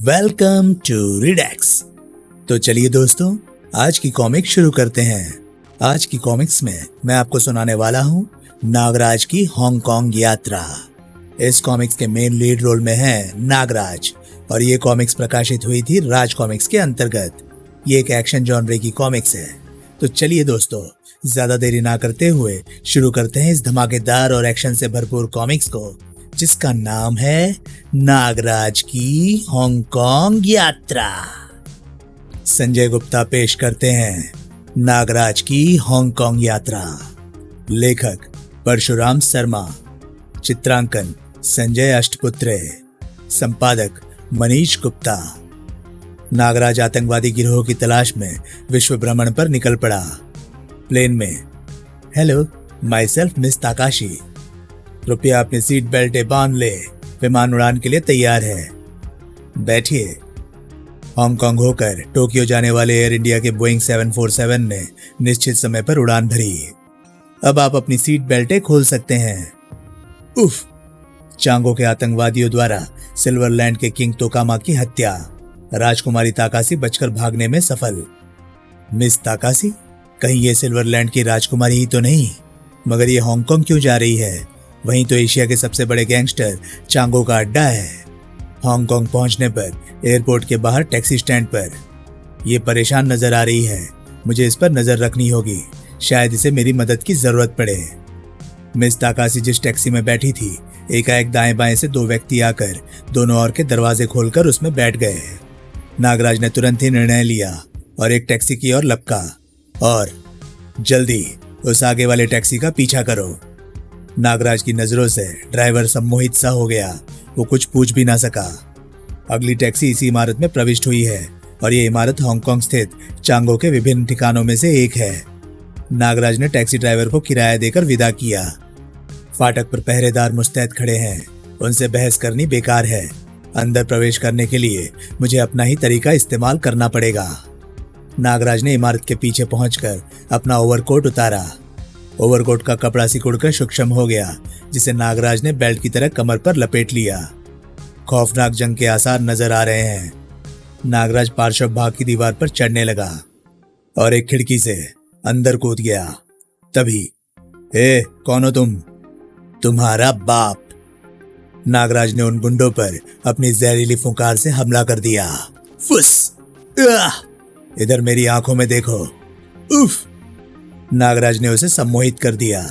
Welcome to रिडैक्स। तो चलिए दोस्तों, आज की कॉमिक शुरू करते हैं। आज की कॉमिक्स में मैं आपको सुनाने वाला हूँ नागराज की हांगकांग यात्रा। इस कॉमिक्स के मेन लीड रोल में है नागराज और ये कॉमिक्स प्रकाशित हुई थी राज कॉमिक्स के अंतर्गत। ये एक एक्शन जॉनरे की कॉमिक्स है। तो चलिए दोस्तों, ज्यादा देरी ना करते हुए शुरू करते हैं इस धमाकेदार और एक्शन से भरपूर कॉमिक्स को, जिसका नाम है नागराज की हांगकांग यात्रा। संजय गुप्ता पेश करते हैं नागराज की हांगकांग यात्रा। लेखक परशुराम शर्मा, चित्रांकन संजय अष्टपुत्रे, संपादक मनीष गुप्ता। नागराज आतंकवादी गिरोह की तलाश में विश्व भ्रमण पर निकल पड़ा। प्लेन में, hello, my self miss Takashi. कृपया अपनी सीट बेल्ट बांध ले, विमान उड़ान के लिए तैयार है। बैठिए। हांगकांग होकर टोक्यो जाने वाले एयर इंडिया के बोइंग 747 ने निश्चित समय पर उड़ान भरी। अब आप अपनी सीट बेल्टें खोल सकते हैं। उफ! चांगो के आतंकवादियों द्वारा सिल्वरलैंड के किंग तोकामा की हत्या। राजकुमारी ताकासी बचकर भागने में सफल। मिस ताकासी? कहीं ये सिल्वरलैंड की राजकुमारी ही तो नहीं? मगर ये हांगकांग क्यों जा रही है? वहीं तो एशिया के सबसे बड़े गैंगस्टर चांगो का अड्डा है। हांगकांग पहुंचने पर एयरपोर्ट के बाहर टैक्सी स्टैंड पर ये परेशान नजर आ रही है। मुझे इस पर नजर रखनी होगी, शायद इसे मेरी मदद की जरूरत पड़े। मिस ताकासी जिस टैक्सी में बैठी थी, एकाएक दाएं बाएं से दो व्यक्ति आकर दोनों ओर के दरवाजे खोलकर उसमें बैठ गए। नागराज ने तुरंत ही निर्णय लिया और एक टैक्सी की ओर लपका और जल्दी उस आगे वाले टैक्सी का पीछा करो। नागराज की नजरों से ड्राइवर सम्मोहित सा हो गया। वो कुछ पूछ भी ना सका। अगली टैक्सी इसी इमारत में प्रविष्ट हुई है और ये इमारत हांगकांग स्थित चांगो के विभिन्न ठिकानों में से एक है। नागराज ने टैक्सी ड्राइवर को किराया देकर विदा किया। फाटक पर पहरेदार मुस्तैद खड़े हैं, उनसे बहस करनी बेकार है। अंदर प्रवेश करने के लिए मुझे अपना ही तरीका इस्तेमाल करना पड़ेगा। नागराज ने इमारत के पीछे पहुंचकर अपना ओवरकोट उतारा। ओवरकोट का कपड़ा सिकुड़कर सूक्ष्म हो गया, जिसे नागराज ने बेल्ट की तरह कमर पर लपेट लिया। खौफनाक जंग के आसार नजर आ रहे हैं। नागराज पार्श्व भाग की दीवार पर चढ़ने लगा और एक खिड़की से अंदर कूद गया। तभी, ए, कौन हो तुम? तुम्हारा बाप। नागराज ने उन गुंडों पर अपनी जहरीली फुंकार से हमला कर दिया। फुस! इधर मेरी आंखों में देखो। उफ! नागराज ने उसे सम्मोहित कर दिया।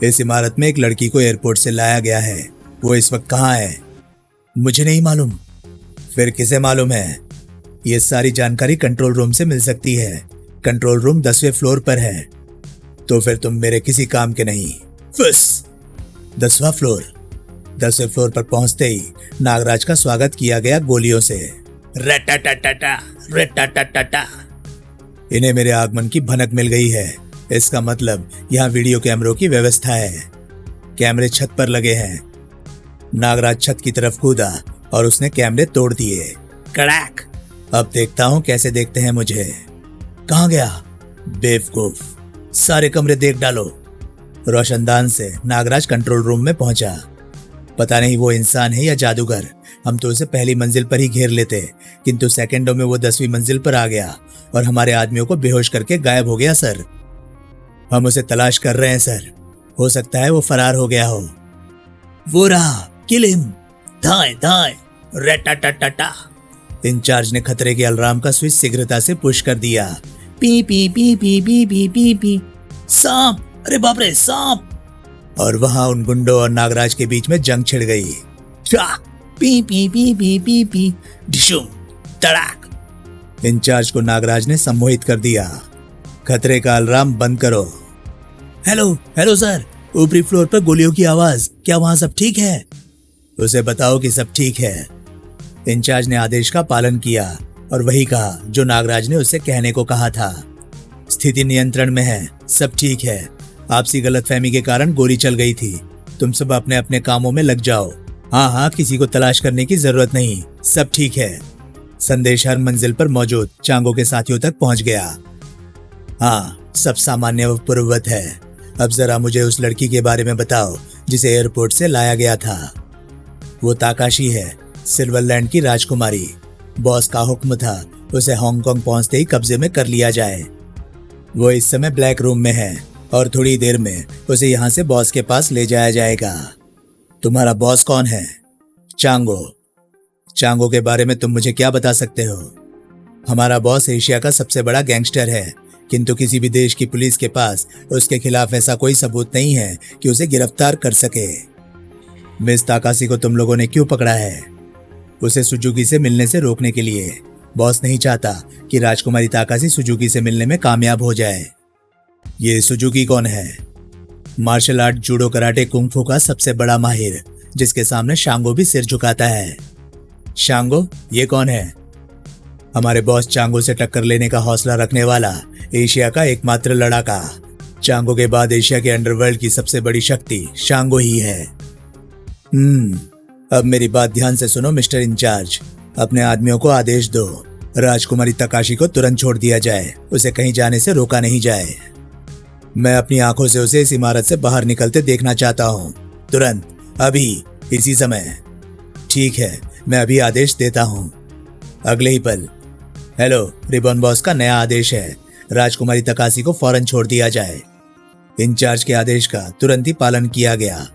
इस इमारत में एक लड़की को एयरपोर्ट से लाया गया है। वो इस वक्त कहाँ है? मुझे नहीं मालूम। फिर किसे मालूम है? ये सारी जानकारी कंट्रोल रूम से मिल सकती है। कंट्रोल रूम 10वें फ्लोर पर है। तो फिर तुम मेरे किसी काम के नहीं। फुस! 10वां फ्लोर। 10वें फ्लोर पर पहुंचते ही नागराज का स्वागत किया गया गोलियों से। रटाटाटाटा, रटाटाटाटा। इन्हें मेरे आगमन की भनक मिल गई है। इसका मतलब यहाँ वीडियो कैमरों की व्यवस्था है। कैमरे छत पर लगे हैं। नागराज छत की तरफ कूदा और उसने कैमरे तोड़ दिए। कड़ाक! अब देखता हूँ कैसे देखते हैं मुझे। कहाँ गया? बेवकूफ! सारे कमरे देख डालो। रोशनदान से नागराज कंट्रोल रूम में पहुंचा। पता नहीं वो इंसान है या जादूगर। हम तो उसे पहली मंजिल पर ही घेर लेते, किंतु सेकंडों में वो 10वीं मंजिल पर आ गया और हमारे आदमियों को बेहोश करके गायब हो गया। सर, हम उसे तलाश कर रहे हैं सर। हो सकता है वो फरार हो गया हो। वो रहा, किल हिम। दाएं दाएं, रटाटाटाटा। इंचार्ज ने खतरे के अलार्म का स्विच शीघ्रता से पुश कर दिया। पी पी पी पी पी पी पी पी। सांप! अरे बाप रे, सांप! और वहां उन गुंडों और नागराज के बीच में जंग छिड़ गई। पी पी पी पी पी पी। डिशुम! तड़ाक! इंचार्ज को नागराज ने सम्मोहित कर दिया। खतरे का अलार्म बंद करो। हेलो, हेलो सर, ऊपरी फ्लोर पर गोलियों की आवाज। क्या वहां सब ठीक है? उसे बताओ कि सब ठीक है। इंचार्ज ने आदेश का पालन किया और वही कहा जो नागराज ने उसे कहने को कहा था। स्थिति नियंत्रण में है, सब ठीक है। आपसी गलतफहमी के कारण गोली चल गई थी। तुम सब अपने अपने कामों में लग जाओ। हाँ हाँ, किसी को तलाश करने की जरूरत नहीं, सब ठीक है। संदेश हर मंजिल पर मौजूद चांगो के साथियों तक पहुंच गया। हाँ, सब सामान्य व पूर्ववत है। अब जरा मुझे उस लड़की के बारे में बताओ जिसे एयरपोर्ट से लाया गया था। वो ताकाशी है, सिल्वरलैंड की राजकुमारी। बॉस का हुक्म था उसे हांगकांग पहुंचते ही कब्जे में कर लिया जाए। वो इस समय ब्लैक रूम में है और थोड़ी देर में उसे यहाँ से बॉस के पास ले जाया जाएगा। तुम्हारा बॉस कौन है? चांगो। चांगो के बारे में तुम मुझे क्या बता सकते हो? हमारा बॉस एशिया का सबसे बड़ा गैंगस्टर है, किंतु किसी भी देश की पुलिस के पास उसके खिलाफ ऐसा कोई सबूत नहीं है कि उसे गिरफ्तार कर सके। मिस ताकाशी को तुम लोगों ने क्यों पकड़ा है? उसे सुजुकी से मिलने से रोकने के लिए। बॉस नहीं चाहता कि राजकुमारी ताकाशी सुजुकी से मिलने में कामयाब हो जाए। ये सुजुकी कौन है? Martial art, judo, karate, kung fu का सबसे बड़ा माहिर, जिसके सामने शांगो भी सिर झुकाता है। शांगो? ये कौन है? हमारे बॉस चांगो से टक्कर लेने का हौसला रखने वाला एशिया का एकमात्र लड़ाका। चांगो के बाद एशिया के अंडरवर्ल्ड की सबसे बड़ी शक्ति शांगो ही है। अब मेरी बात ध्यान से सुनो मिस्टर इंचार्ज। अपने आदमियों को आदेश दो, राजकुमारी ताकाशी को तुरंत छोड़ दिया जाए, उसे कहीं जाने से रोका नहीं जाए। मैं अपनी आंखों से उसे इस इमारत से बाहर निकलते देखना चाहता हूँ, तुरंत, अभी, इसी समय। ठीक है, मैं अभी आदेश देता हूँ। अगले ही पल, हेलो, रिबन बॉस का नया आदेश है, राजकुमारी ताकाशी को फौरन छोड़ दिया जाए। इंचार्ज के आदेश का तुरंत ही पालन किया गया।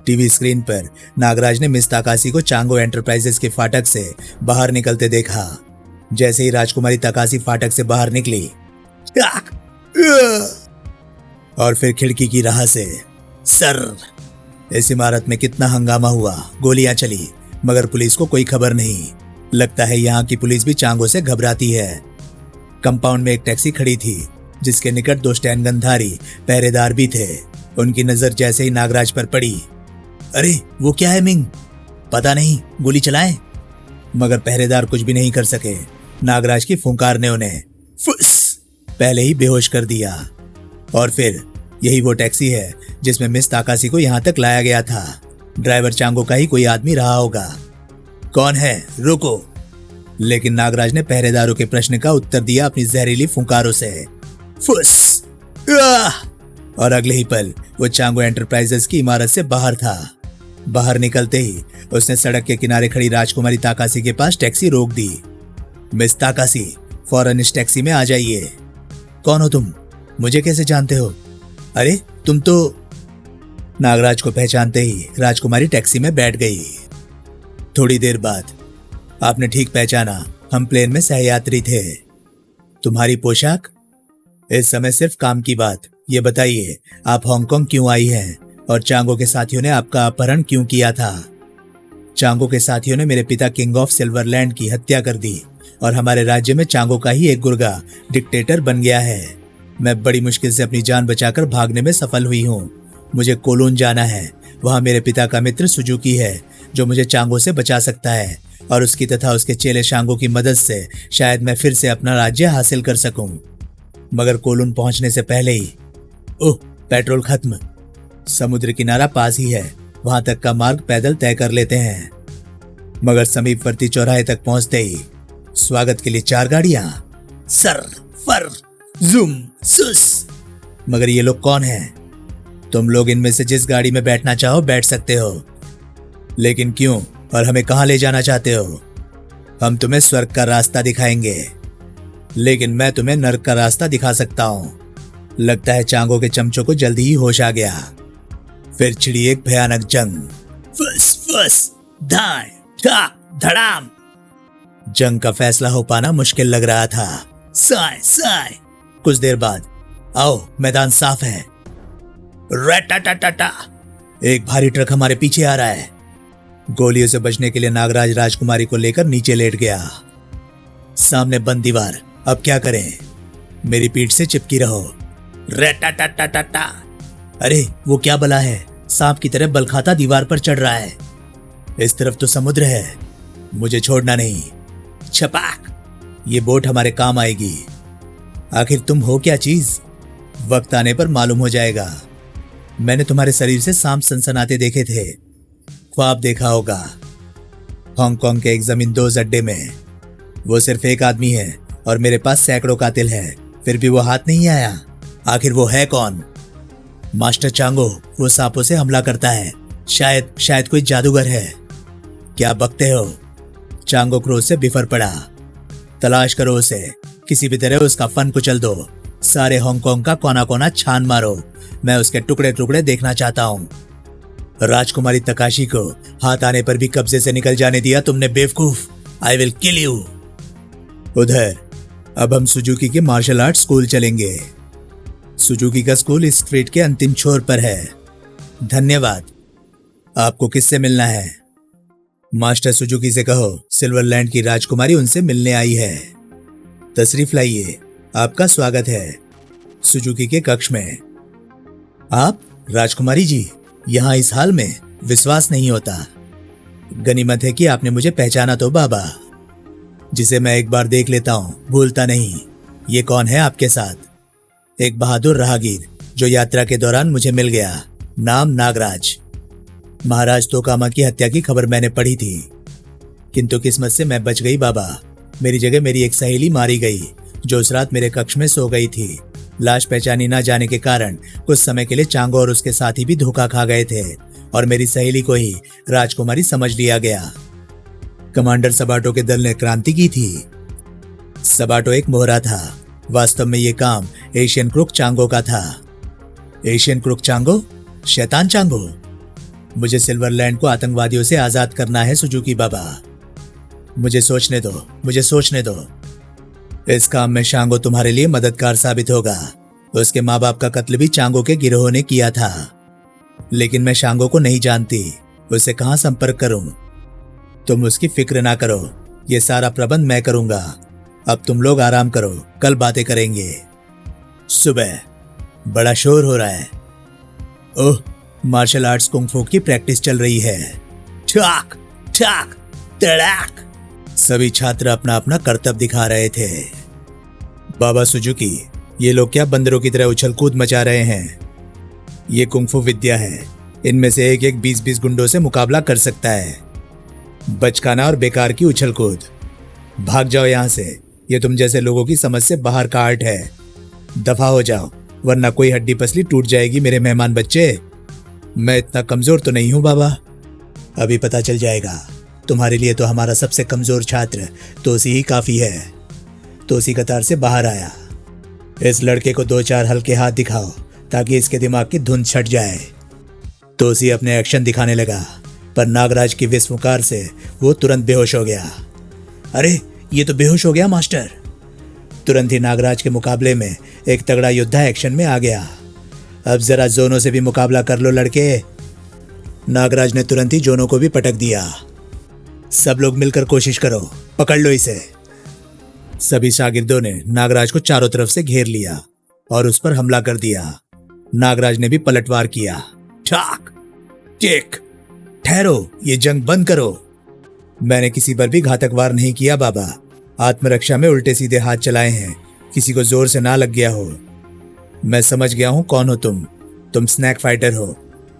टीवी स्क्रीन पर नागराज ने मिस ताकाशी को चांगो एंटरप्राइजेस के फाटक से बाहर निकलते देखा। जैसे ही राजकुमारी ताकाशी फाटक से बाहर निकली और फिर खिड़की की राह से सर। इस इमारत में कितना हंगामा हुआ, गोलियां चली, मगर पुलिस को कोई खबर नहीं। लगता है यहाँ की पुलिस भी चांगो से घबराती है। कंपाउंड में एक टैक्सी खड़ी थी, जिसके निकट 2 स्टैंड गनधारी पहरेदार भी थे। उनकी नजर जैसे ही नागराज पर पड़ी, अरे वो क्या है मिंग? पता नहीं, गोली चलाएं। मगर पहरेदार कुछ भी नहीं कर सके। नागराज की फुंकार ने उन्हें फुस पहले ही बेहोश कर दिया। और फिर यही वो टैक्सी है जिसमें मिस ताकाशी को यहाँ तक लाया गया था। ड्राइवर चांगो का ही कोई आदमी रहा होगा। कौन है? रुको। लेकिन नागराज ने पहरेदारों के प्रश्न का उत्तर दिया अपनी जहरीली फुंकारों से। फुस! और अगले ही पल वो चांगो एंटरप्राइजेस की इमारत से बाहर था। बाहर निकलते ही उसने सड़क के किनारे खड़ी राजकुमारी ताकाशी के पास टैक्सी रोक दी। मिस ताकाशी, फौरन इस टैक्सी में आ जाइए। कौन हो तुम? मुझे कैसे जानते हो? अरे तुम तो। नागराज को पहचानते ही राजकुमारी टैक्सी में बैठ गई। थोड़ी देर बाद, आपने ठीक पहचाना, हम प्लेन में सहयात्री थे। तुम्हारी पोशाक? इस समय सिर्फ काम की बात। ये बताइए, आप हांगकांग क्यों आई हैं और चांगो के साथियों ने आपका अपहरण क्यों किया था? चांगो के साथियों ने मेरे पिता किंग ऑफ सिल्वरलैंड की हत्या कर दी और हमारे राज्य में चांगो का ही एक गुर्गा डिक्टेटर बन गया है। मैं बड़ी मुश्किल से अपनी जान बचाकर भागने में सफल हुई हूँ। मुझे कोलून जाना है। वहाँ मेरे पिता का मित्र सुजुकी है जो मुझे चांगो से बचा सकता है और उसकी तथा उसके चेले शांगो की मदद से शायद मैं फिर से अपना राज्य हासिल कर सकूं। मगर कोलून पहुंचने से पहले ही, ओह, पेट्रोल खत्म। समुद्र किनारा पास ही है, वहां तक का मार्ग पैदल तय कर लेते हैं। मगर समीपवर्ती चौराहे तक पहुंचते ही स्वागत के लिए 4 गाड़ियां, सर, फर, जूम, सुस। मगर ये लोग कौन हैं? तुम लोग इनमें से जिस गाड़ी में बैठना चाहो बैठ सकते हो। लेकिन क्यों और हमें कहां ले जाना चाहते हो? हम तुम्हें स्वर्ग का रास्ता दिखाएंगे, लेकिन मैं तुम्हें नर्क का रास्ता दिखा सकता हूं। लगता है चांगो के चमचों को जल्दी ही होश आ गया। फिर छिड़ी एक भयानक जंग। फुस फुस, धाय, ठा, धड़ाम। जंग का फैसला हो पाना मुश्किल लग रहा था। साय साय। कुछ देर बाद, आओ, मैदान साफ है। रटाटाटाटा। एक भारी ट्रक हमारे पीछे आ रहा है। गोलियों से बचने के लिए नागराज राजकुमारी को लेकर नीचे लेट गया। सामने बंद दीवार, अब क्या करें? मेरी पीठ से चिपकी रहो। रटाटाटाटा। अरे वो क्या बला है? सांप की तरह बल खाता दीवार पर चढ़ रहा है। इस तरफ तो समुद्र है, मुझे छोड़ना नहीं। छपाक। ये बोट हमारे काम आएगी। आखिर तुम हो क्या चीज? वक्त आने पर मालूम हो जाएगा। मैंने तुम्हारे शरीर से सांप सनसनाते देखे थे, ख्वाब देखा होगा। हांगकांग के एक जमींदोज अड्डे में वो सिर्फ एक आदमी है और मेरे पास सैकड़ों कातिल हैं, फिर भी वो हाथ नहीं आया। आखिर वो है कौन? मास्टर चांगो। वो सांपों से हमला करता है। शायद कोई जादूगर है। क्या बकते हो? चांगो क्रोध से बिफर पड़ा। तलाश करो उसे, किसी भी तरह उसका फन कुचल दो, सारे हांगकांग का कोना कोना छान मारो, मैं उसके टुकड़े टुकड़े देखना चाहता हूँ। राजकुमारी तकाशी को हाथ आने पर भी कब्जे से निकल जाने दिया तुमने बेवकूफ। I will kill you. उधर अब हम सुजुकी के मार्शल आर्ट स्कूल चलेंगे। सुजुकी का स्कूल इस स्ट्रीट के अंतिम छोर पर है। धन्यवाद। आपको किससे मिलना है? मास्टर सुजुकी से कहो सिल्वरलैंड की राजकुमारी उनसे मिलने आई है। तशरीफ लाइए, आपका स्वागत है सुजुकी के कक्ष में। आप राजकुमारी जी, यहाँ इस हाल में विश्वास नहीं होता। गनीमत है कि आपने मुझे पहचाना तो बाबा, जिसे मैं एक बार देख लेता हूँ भूलता नहीं। ये कौन है आपके साथ? एक बहादुर राहगीर जो यात्रा के दौरान मुझे मिल गया, नाम नागराज। महाराज तोकामा की हत्या की खबर मैंने पढ़ी थी, किंतु किस्मत से मैं बच गई बाबा। मेरी जगह मेरी एक सहेली मारी गई जो उस रात मेरे कक्ष में सो गई थी। लाश पहचानी ना जाने के कारण कुछ समय के लिए चांगो और उसके साथी भी धोखा खा गए थे और मेरी सहेली को ही राजकुमारी समझ लिया गया। कमांडर सबाटो के दल ने क्रांति की थी। सबाटो एक मोहरा था, वास्तव में ये काम एशियन क्रुक चांगो का था। Asian crook Chango? शैतान चांगो? मुझे सिल्वरलैंड को आतंकवादियों से आजाद करना है सुजुकी बाबा। मुझे सोचने दो, मुझे सोचने दो। इस काम में शांगो तुम्हारे लिए मददगार साबित होगा। उसके माँ बाप का कत्ल भी चांगो के गिरोह ने किया था, लेकिन मैं शांगो को नहीं जानती, उससे कहां संपर्क करूं? तुम उसकी फिक्र ना करो, ये सारा प्रबंध मैं करूंगा। अब तुम लोग आराम करो, कल बातें करेंगे। सुबह बड़ा शोर हो रहा है। ओह, मार्शल आर्ट्स कुंग-फू की प्रैक्टिस चल रही है। ठाक ठाक तड़ाक। सभी छात्र अपना अपना करतब दिखा रहे थे। बाबा सुजुकी, ये लोग क्या बंदरों की तरह उछल कूद मचा रहे हैं? ये कुंग-फू विद्या है, इनमें से एक एक 20-20 गुंडों से मुकाबला कर सकता है। बचकाना और बेकार की उछल कूद। भाग जाओ यहां से, ये तुम जैसे लोगों की समझ से बाहर का आर्ट है। दफा हो जाओ, वरना कोई हड्डी पसली टूट जाएगी मेरे मेहमान बच्चे। मैं इतना कमजोर तो नहीं हूं बाबा। अभी पता चल जाएगा। तुम्हारे लिए तो हमारा सबसे कमजोर छात्र तोसी ही काफी है। तोसी कतार से बाहर आया। इस लड़के को 2-4 हल्के हाथ दिखाओ ताकि इसके दिमाग की धुंध छट जाए। तोसी अपने एक्शन दिखाने लगा, पर नागराज की विस्फुकार से वो तुरंत बेहोश हो गया। अरे, ये तो बेहोश हो गया मास्टर। तुरंत ही नागराज के मुकाबले में एक तगड़ा योद्धा एक्शन में आ गया। अब जरा जोनो से भी मुकाबला कर लो लड़के। नागराज ने तुरंत ही जोनो को भी पटक दिया। सब लोग मिलकर कोशिश करो, पकड़ लो इसे। सभी शागिर्दों ने नागराज को चारों तरफ से घेर लिया और उस पर हमला कर दिया। नागराज ने भी पलटवार किया। ठाक टिक। ठहरो, ये जंग बंद करो। मैंने किसी पर भी घातक वार नहीं किया बाबा। आत्मरक्षा में उल्टे सीधे हाथ चलाए हैं, किसी को जोर से ना लग गया हो। मैं समझ गया हूं कौन हो तुम स्नैक फाइटर हो,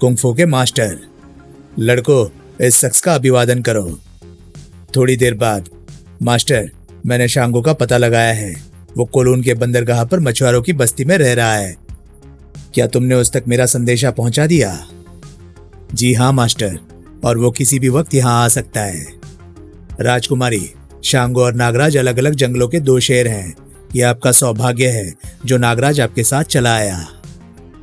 कुंग-फू के मास्टर। लड़कों, इस शख्स का अभिवादन करो। थोड़ी देर बाद, मास्टर, मैंने शांगो का पता लगाया है। वो कोलून के बंदरगाह पर मछुआरों की बस्ती में रह रहा है। क्या तुमने उस तक मेरा संदेशा पहुंचा दिया? जी हाँ मास्टर, और वो किसी भी वक्त यहाँ आ सकता है। राजकुमारी, शांगो और नागराज अलग अलग जंगलों के 2 शेर हैं। यह आपका सौभाग्य है जो नागराज आपके साथ चला आया।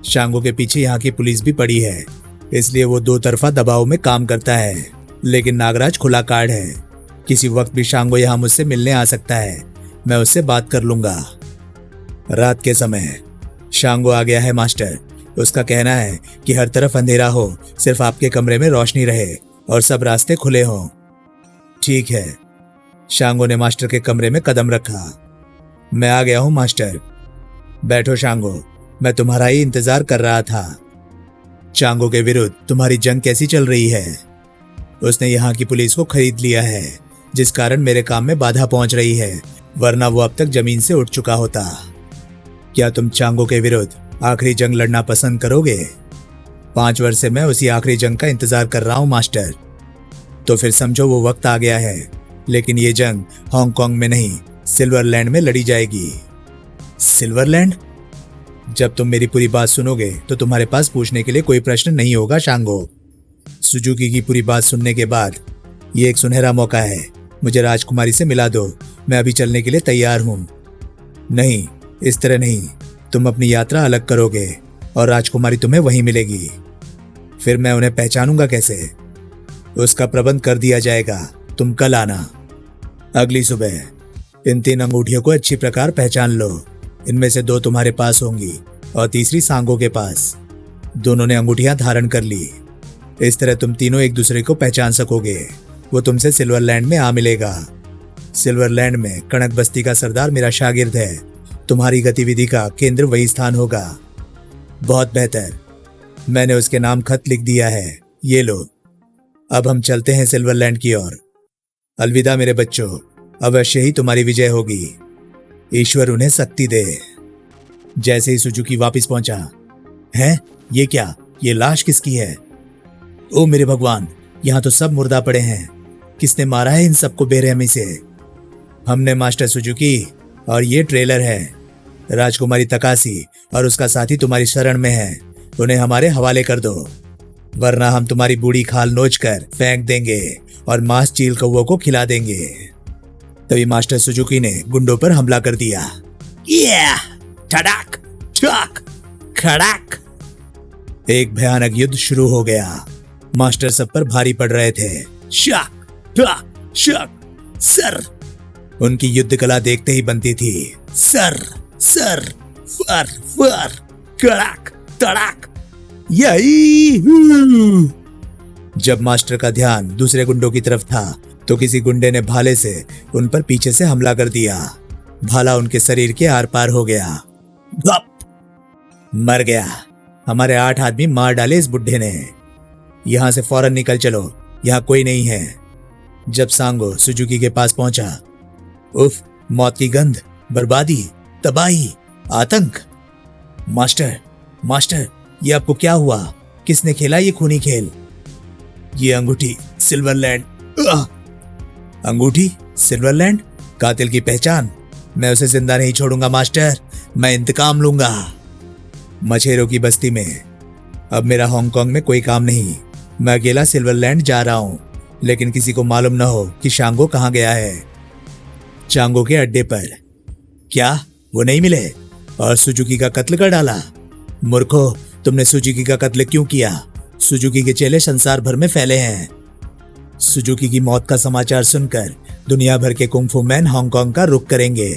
शांगो के पीछे यहाँ की पुलिस भी पड़ी है, इसलिए वो 2 तरफा दबाव में काम करता है। लेकिन नागराज खुला कार्ड है, किसी वक्त भी शांगो यहाँ मुझसे मिलने आ सकता है। मैं उससे बात कर लूंगा। रात के समय शांगो आ गया है मास्टर। उसका कहना है कि हर तरफ अंधेरा हो, सिर्फ आपके कमरे में रोशनी रहे और सब रास्ते खुले हों। ठीक है। शांगो ने मास्टर के कमरे में कदम रखा। मैं आ गया हूं मास्टर। बैठो शांगो, मैं तुम्हारा ही इंतजार कर रहा था। चांगो के विरुद्ध तुम्हारी जंग कैसी चल रही है? उसने यहाँ की पुलिस को खरीद लिया है, जिस कारण मेरे काम में बाधा पहुंच रही है, वरना वो अब तक जमीन से उठ चुका होता। क्या तुम चांगो के विरुद्ध आखिरी जंग लड़ना पसंद करोगे? 5 वर्ष से मैं उसी आखिरी जंग का इंतजार कर रहा हूं मास्टर। तो फिर समझो वो वक्त आ गया है, लेकिन ये जंग हांगकांग में नहीं, सिल्वरलैंड में लड़ी जाएगी। सिल्वरलैंड? जब तुम मेरी पूरी बात सुनोगे तो तुम्हारे पास पूछने के लिए कोई प्रश्न नहीं होगा शांगो। सुजुकी की पूरी बात सुनने के बाद ये एक सुनहरा मौका है मुझे राजकुमारी से मिला दो, मैं अभी चलने के लिए तैयार हूं। नहीं, इस तरह नहीं, तुम अपनी यात्रा अलग करोगे और राजकुमारी तुम्हें वहीं मिलेगी। फिर मैं उन्हें पहचानूंगा कैसे? उसका प्रबंध कर दिया जाएगा, तुम कल आना। अगली सुबह इन 3 अंगूठियों को अच्छी प्रकार पहचान लो। इनमें से 2 तुम्हारे पास होंगी और तीसरी सांगो के पास। दोनों ने अंगूठियां धारण कर ली। इस तरह तुम तीनों एक दूसरे को पहचान सकोगे। वो तुमसे सिल्वरलैंड में आ मिलेगा। सिल्वरलैंड में कणक बस्ती का सरदार मेरा शागिर्द है। तुम्हारी गतिविधि का केंद्र वही स्थान होगा। बहुत बेहतर, मैंने उसके नाम खत लिख दिया है, ये लो। अब हम चलते हैं सिल्वरलैंड की ओर। अलविदा मेरे बच्चों, अवश्य ही तुम्हारी विजय होगी। ईश्वर उन्हें शक्ति दे। जैसे ही सुजुकी वापस पहुंचा, हैं? ये क्या? ये लाश किसकी है? ओ मेरे भगवान, यहां तो सब मुर्दा पड़े हैं। किसने मारा है इन सबको बेरहमी से? हमने मास्टर सुजुकी, और ये ट्रेलर है। राजकुमारी तकाशी और उसका साथी तुम्हारी शरण में है। उन्हें हमारे हवाले कर दो, वरना हम तुम्हारी बूढ़ी खाल नोच कर फेंक देंगे और मांस चील कौवों को खिला देंगे। तभी मास्टर सुजुकी ने गुंडों पर हमला कर दिया। ठड़ाक, ठक, खड़ाक। एक भयानक युद्ध शुरू हो गया। मास्टर सब पर भारी पड़ रहे थे। शक, ठक, शक, सर। उनकी युद्ध कला देखते ही बनती थी। सर, सर, फर, फर, कड़ाक, तड़ाक। यही। जब मास्टर का ध्यान दूसरे गुंडों की तरफ था तो किसी गुंडे ने भाले से उन पर पीछे से हमला कर दिया। भाला उनके शरीर के आर पार हो गया। धप! मर गया। हमारे 8 आदमी मार डाले इस बुड्ढे ने। यहां से फौरन निकल चलो, यहां कोई नहीं है। जब सांगो सुजुकी के पास पहुंचा, उफ, मौत की गंध, बर्बादी, तबाही, आतंक। मास्टर, मास्टर, ये आपको क्या हुआ? किसने खेला ये खूनी खेल? ये अंगूठी सिल्वरलैंड। अंगूठी सिल्वरलैंड, कातिल की पहचान। मैं उसे जिंदा नहीं छोड़ूंगा मास्टर, मैं इंतकाम लूंगा। मछेरों की बस्ती में अब मेरा हांगकांग में कोई काम नहीं। मैं अकेला सिल्वरलैंड जा रहा हूं, लेकिन किसी को मालूम न हो कि शांगो कहां गया है। चांगो के अड्डे पर। क्या वो नहीं मिले और सुजुकी का कत्ल कर डाला? मूर्खो, तुमने सुजुकी का कत्ल क्यों किया? सुजुकी के चेले संसार भर में फैले हैं। सुजुकी की मौत का समाचार सुनकर दुनिया भर के कुंफू मैन हांगकांग का रुख करेंगे,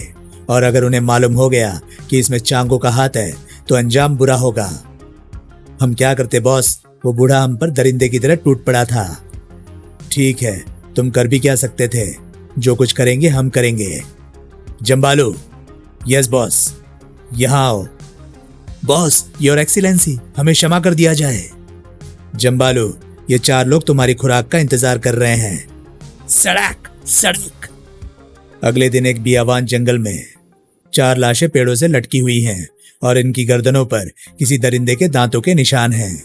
और अगर उन्हें मालूम हो गया कि इसमें चांगो का हाथ है तो अंजाम बुरा होगा। हम क्या करते बॉस? वो बूढ़ा हम पर दरिंदे की तरह टूट पड़ा था। ठीक है, तुम कर भी क्या सकते थे? जो कुछ करेंगे हम करेंगे। जंबालू। Yes boss. यहां आओ। बॉस, योर एक्सीलेंसी, हमें क्षमा कर दिया जाए। जंबालू, ये 4 लोग तुम्हारी खुराक का इंतजार कर रहे हैं। सड़क, सड़क। अगले दिन एक बियावान जंगल में 4 लाशें पेड़ों से लटकी हुई हैं और इनकी गर्दनों पर किसी दरिंदे के दांतों के निशान हैं।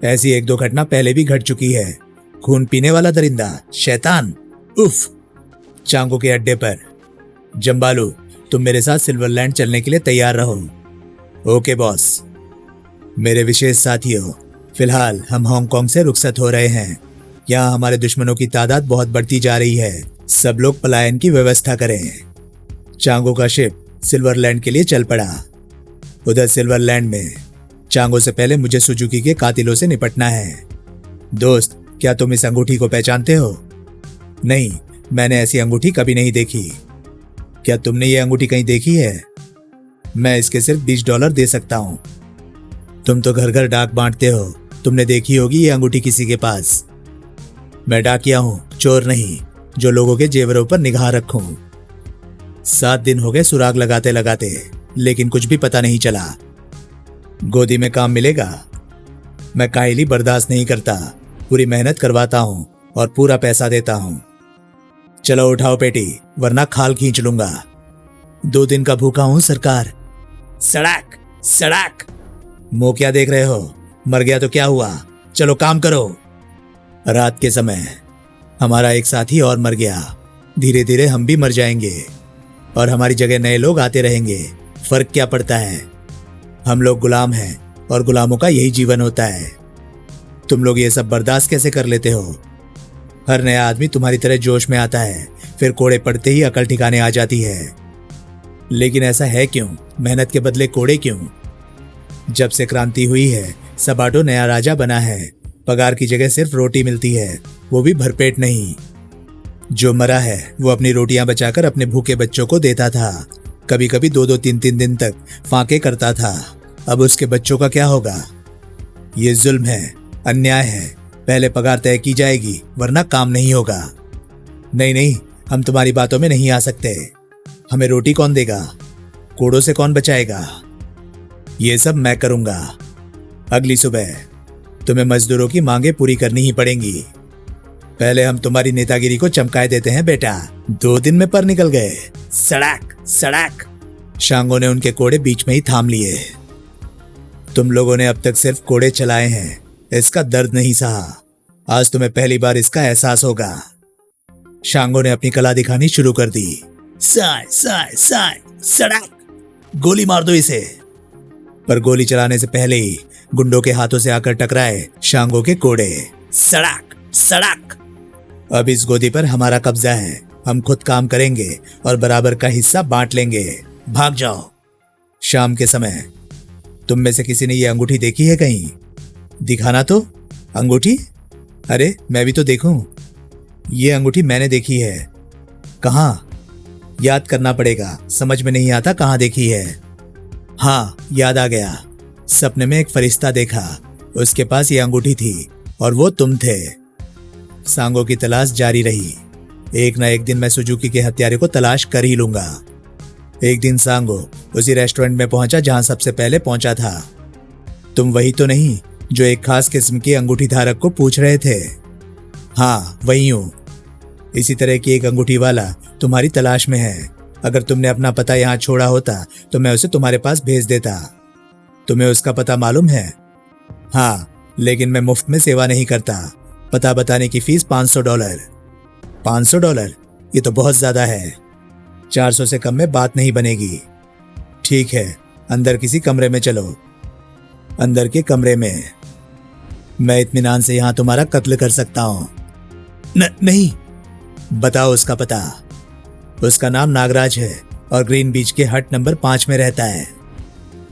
ऐसी 1-2 घटना पहले भी घट चुकी है। खून पीने वाला दरिंदा, शैतान। उफ। चांगो के अड्डे पर। जंबालू, तुम मेरे साथ सिल्वरलैंड चलने के लिए तैयार रहो। Okay boss. मेरे विशेष साथियों, फिलहाल हम हांगकांग से रुखसत हो रहे हैं। यहाँ हमारे दुश्मनों की तादाद बहुत बढ़ती जा रही है। सब लोग पलायन की व्यवस्था करें। चांगो का शिप सिल्वरलैंड के लिए चल पड़ा। उधर सिल्वरलैंड में चांगो से पहले मुझे सुजुकी के कातिलों से निपटना है। दोस्त, क्या तुम इस अंगूठी को पहचानते हो? नहीं, मैंने ऐसी अंगूठी कभी नहीं देखी। क्या तुमने ये अंगूठी कहीं देखी है? मैं इसके सिर्फ $20 दे सकता हूं। तुम तो घर घर डाक बांटते हो, तुमने देखी होगी ये अंगूठी किसी के पास। मैं डाकिया हूं, चोर नहीं, जो लोगों के जेवरों पर निगाह रखूं। 7 दिन हो गए सुराग लगाते लगाते, लेकिन कुछ भी पता नहीं चला। गोदी में काम मिलेगा? मैं काहिली बर्दाश्त नहीं करता, पूरी मेहनत करवाता हूं और पूरा पैसा देता हूं। चलो उठाओ पेटी, वरना खाल खींच लूंगा। 2 दिन का भूखा हूं सरकार। सड़क, सड़क। मुंह क्या देख रहे हो? मर गया तो क्या हुआ? चलो काम करो। रात के समय हमारा एक साथी और मर गया। धीरे धीरे हम भी मर जाएंगे और हमारी जगह नए लोग आते रहेंगे। फर्क क्या पड़ता है? हम लोग गुलाम हैं और गुलामों का यही जीवन होता है। तुम लोग ये सब बर्दाश्त कैसे कर लेते हो? हर नया आदमी तुम्हारी तरह जोश में आता है फिर कोड़े पड़ते ही अकल ठिकाने आ जाती है। लेकिन ऐसा है क्यों? मेहनत के बदले कोड़े क्यों? जब से क्रांति हुई है सब आटो नया राजा बना है। पगार की जगह सिर्फ रोटी मिलती है, वो भी भरपेट नहीं। जो मरा है वो अपनी रोटियां बचाकर अपने भूखे बच्चों को देता था। कभी कभी 2-2 3-3 दिन तक फांके करता था। अब उसके बच्चों का क्या होगा? ये जुल्म है, अन्याय है। पहले पगार तय की जाएगी वरना काम नहीं होगा। नहीं नहीं, हम तुम्हारी बातों में नहीं आ सकते। हमें रोटी कौन देगा? कोड़ों से कौन बचाएगा? ये सब मैं करूंगा। अगली सुबह तुम्हें मजदूरों की मांगे पूरी करनी ही पड़ेंगी। पहले हम तुम्हारी नेतागिरी को चमकाए देते हैं बेटा। 2 दिन में पर निकल गए। सड़क सड़क। शांगो ने उनके कोड़े बीच में ही थाम लिए। तुम लोगों ने अब तक सिर्फ कोड़े चलाए हैं, इसका दर्द नहीं सहा। आज तुम्हें पहली बार इसका एहसास होगा। शांगो ने अपनी कला दिखानी शुरू कर दी। साय साय साय सड़क, गोली मार दो इसे। पर गोली चलाने से पहले ही गुंडों के हाथों से आकर टकराए शांगो के कोड़े। सड़क सड़क। अब इस गोदी पर हमारा कब्जा है। हम खुद काम करेंगे और बराबर का हिस्सा बांट लेंगे। भाग जाओ। शाम के समय तुम में से किसी ने ये अंगूठी देखी है कहीं? दिखाना तो। अंगूठी? अरे मैं भी तो देखूं। ये अंगूठी मैंने देखी है। कहाँ? याद करना पड़ेगा, समझ में नहीं आता कहाँ देखी है। हाँ, याद आ गया। सपने में एक फरिश्ता देखा, उसके पास ये अंगूठी थी और वो तुम थे। सांगो की तलाश जारी रही। एक ना एक दिन मैं सुजुकी के हत्यारे को तलाश कर ही लूंगा। एक दिन सांगो उसी रेस्टोरेंट में पहुंचा जहां सबसे पहले पहुंचा था। तुम वही तो नहीं जो एक खास किस्म की अंगूठी धारक को पूछ रहे थे? हाँ, वही हूं। इसी तरह की एक अंगूठी वाला तुम्हारी तलाश में है। अगर तुमने अपना पता यहाँ छोड़ा होता तो मैं उसे तुम्हारे पास भेज देता। तुम्हें उसका पता मालूम है? हाँ, लेकिन मैं मुफ्त में सेवा नहीं करता। पता बताने की फीस $500। $500? ये तो बहुत ज्यादा है। 400 से कम में बात नहीं बनेगी। ठीक है, अंदर किसी कमरे में चलो। अंदर के कमरे में मैं इत्मीनान से यहां तुम्हारा कत्ल कर सकता हूं। नहीं। बताओ उसका पता। उसका नाम नागराज है और ग्रीन बीच के हट नंबर 5 में रहता है।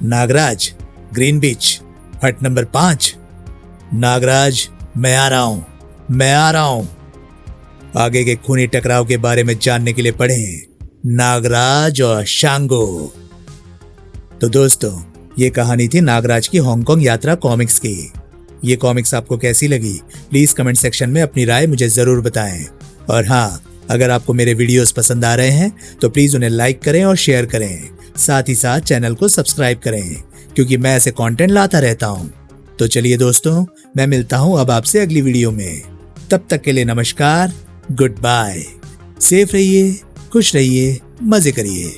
नागराज, ग्रीन बीच, हट नंबर 5। नागराज, मैं आ रहा हूं। आगे के खूनी टकराव के बारे में जानने के लिए पढ़ें नागराज और शांगो। तो दोस्तों, ये कहानी थी नागराज की हांगकांग यात्रा कॉमिक्स की। ये कॉमिक्स आपको कैसी लगी प्लीज कमेंट सेक्शन में अपनी राय मुझे जरूर बताएं। और हाँ, अगर आपको मेरे वीडियोस पसंद आ रहे हैं तो प्लीज उन्हें लाइक करें और शेयर करें। साथ ही साथ चैनल को सब्सक्राइब करें क्योंकि मैं ऐसे कंटेंट लाता रहता हूं। तो चलिए दोस्तों, मैं मिलता हूं अब आपसे अगली वीडियो में। तब तक के लिए नमस्कार, गुड बाय। सेफ रहिए, खुश रहिए, मजे करिए।